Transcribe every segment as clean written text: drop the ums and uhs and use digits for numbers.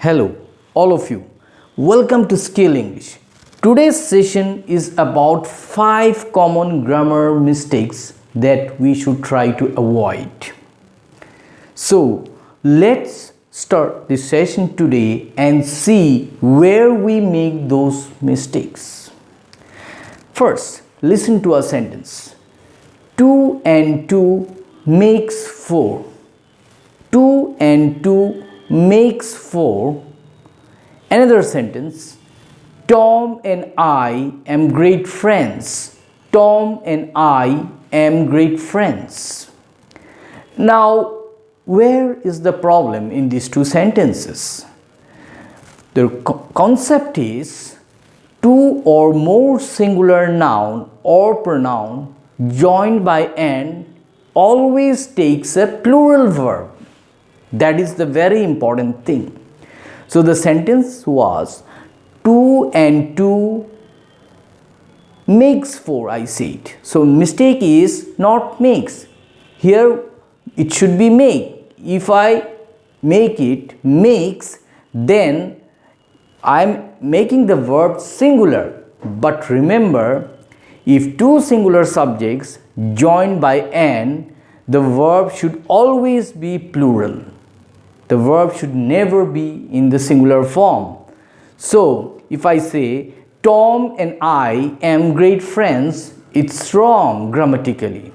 Hello, all of you. Welcome to Skill English. Today's session is about 5 common grammar mistakes that we should try to avoid. So, let's start this session today and see where we make those mistakes. First, listen to a sentence. 2 and 2 makes 4. 2 and 2 makes 4. Another sentence. Tom and I am great friends. Tom and I am great friends. Now, where is the problem in these two sentences? The concept is two or more singular noun or pronoun joined by an always takes a plural verb. That is the very important thing. So the sentence was 2 and 2 makes 4, I said. So mistake is not makes. Here it should be make. If I make it makes, then I am making the verb singular. But remember, if two singular subjects joined by an, the verb should always be plural. The verb should never be in the singular form. So, if I say, Tom and I am great friends, it's wrong grammatically.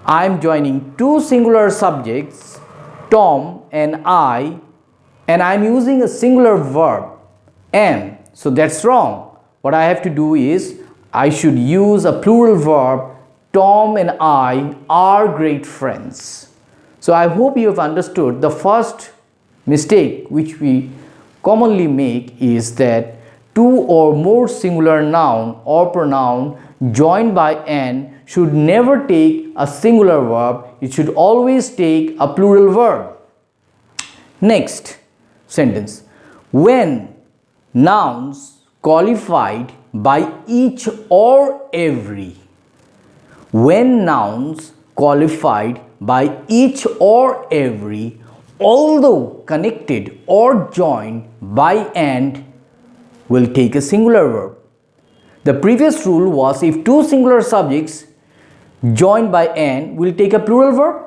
I am joining two singular subjects, Tom and I am using a singular verb, am. So, that's wrong. What I have to do is, I should use a plural verb, Tom and I are great friends. So I hope you have understood. The first mistake which we commonly make is that two or more singular noun or pronoun joined by an should never take a singular verb. It should always take a plural verb. Next sentence. When nouns qualified by each or every. When nouns qualified by each or every, although connected or joined by and, will take a singular verb. The previous rule was if two singular subjects joined by and will take a plural verb.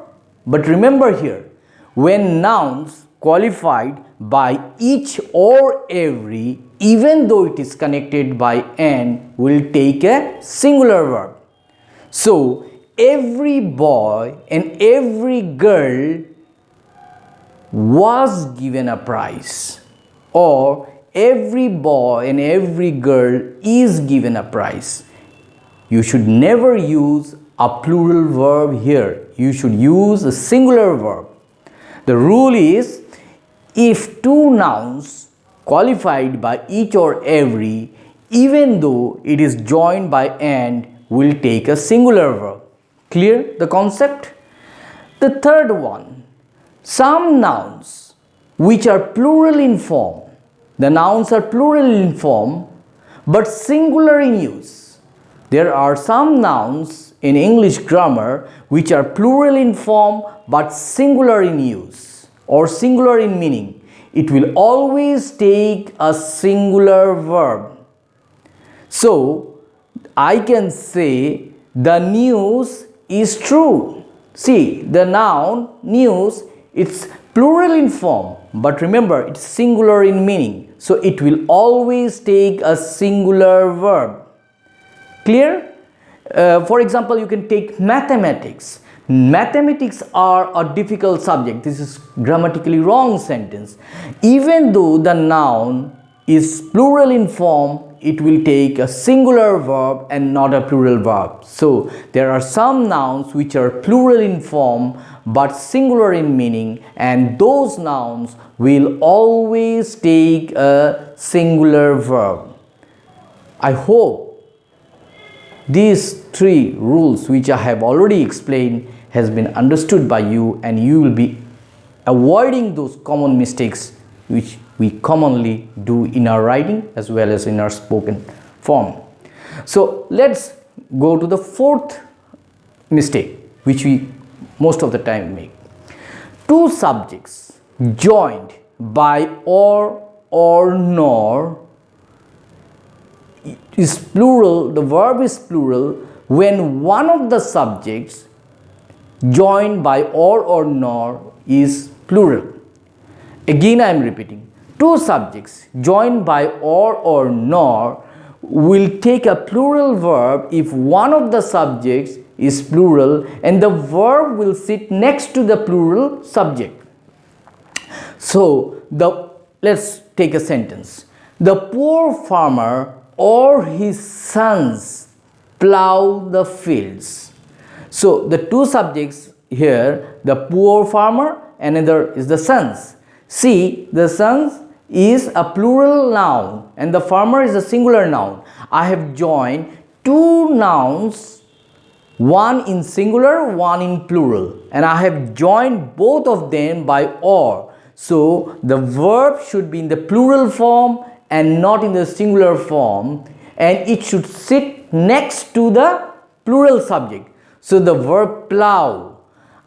But remember here, when nouns qualified by each or every, even though it is connected by and, will take a singular verb. So, every boy and every girl was given a prize, or every boy and every girl is given a prize. You should never use a plural verb here. You should use a singular verb. The rule is if two nouns qualified by each or every, even though it is joined by and, will take a singular verb. Clear the concept? The third one, some nouns which are plural in form. The nouns are plural in form but singular in use. There are some nouns in English grammar which are plural in form but singular in use or singular in meaning. It will always take a singular verb. So, I can say the news is true. See, the noun news, it's plural in form, but remember it's singular in meaning. So it will always take a singular verb. Clear? For example, you can take mathematics. Mathematics are a difficult subject. This is grammatically wrong sentence. Even though the noun is plural in form, it will take a singular verb and not a plural verb. So there are some nouns which are plural in form but singular in meaning, and those nouns will always take a singular verb. I hope these 3 rules which I have already explained has been understood by you, and you will be avoiding those common mistakes which we commonly do in our writing as well as in our spoken form. So let's go to the 4th mistake which we most of the time make. Two subjects joined by or nor is plural, the verb is plural when one of the subjects joined by or nor is plural. Again I am repeating, two subjects joined by or nor will take a plural verb if one of the subjects is plural and the verb will sit next to the plural subject. So let's take a sentence. The poor farmer or his sons plow the fields. So the two subjects here, the poor farmer, another is the sons. See, the sons is a plural noun and the farmer is a singular noun. I have joined two nouns, one in singular, one in plural, and I have joined both of them by or. So the verb should be in the plural form and not in the singular form, and it should sit next to the plural subject. So the verb plow,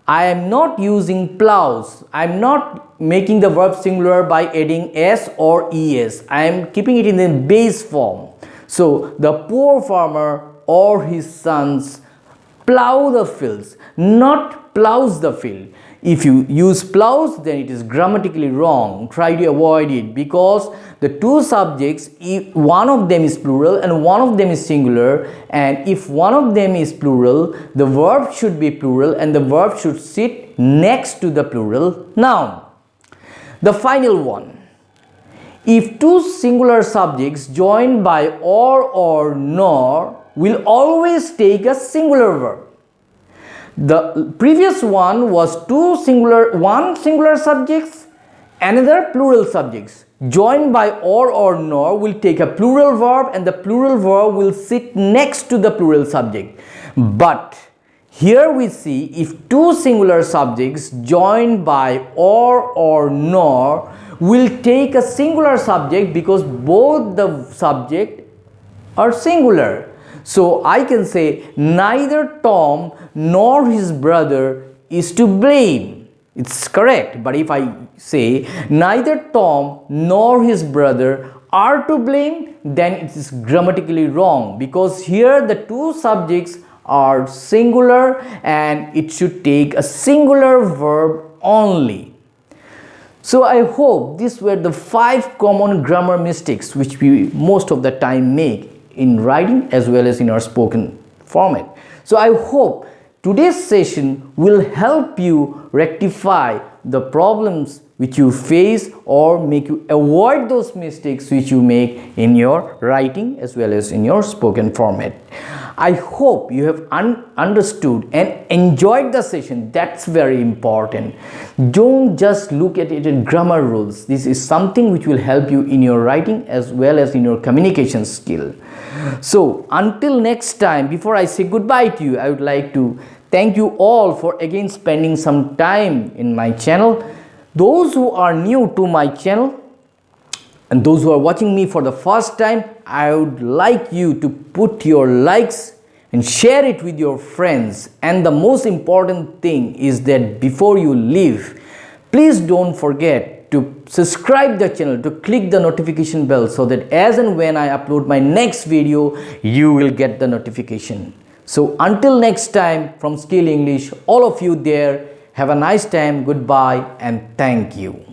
I am not using plows. I am not making the verb singular by adding s or es. I am keeping it in the base form. So the poor farmer or his sons plow the fields, not plows the field. If you use plows, then it is grammatically wrong. Try to avoid it, because the two subjects, one of them is plural and one of them is singular, and if one of them is plural, the verb should be plural and the verb should sit next to the plural noun. The final one. If two singular subjects joined by or nor will always take a singular verb. The previous one was one singular subjects, another plural subjects. Joined by or nor will take a plural verb and the plural verb will sit next to the plural subject. But here we see, if two singular subjects joined by or nor will take a singular subject because both the subject are singular. So I can say neither Tom nor his brother is to blame. It's correct. But if I say neither Tom nor his brother are to blame, then it is grammatically wrong, because here the two subjects are singular and it should take a singular verb only. So I hope these were the 5 common grammar mistakes which we most of the time make in writing as well as in our spoken format. So I hope today's session will help you rectify the problems which you face or make you avoid those mistakes which you make in your writing as well as in your spoken format. I hope you have understood and enjoyed the session. That's very important. Don't just look at it in grammar rules. This is something which will help you in your writing as well as in your communication skill. So until next time, before I say goodbye to you, I would like to thank you all for again spending some time in my channel. Those who are new to my channel and those who are watching me for the first time, I would like you to put your likes and share it with your friends. And the most important thing is that before you leave, please don't forget to subscribe the channel, to click the notification bell, so that as and when I upload my next video, you will get the notification. So until next time, from Skill English, all of you there, have a nice time, goodbye and thank you.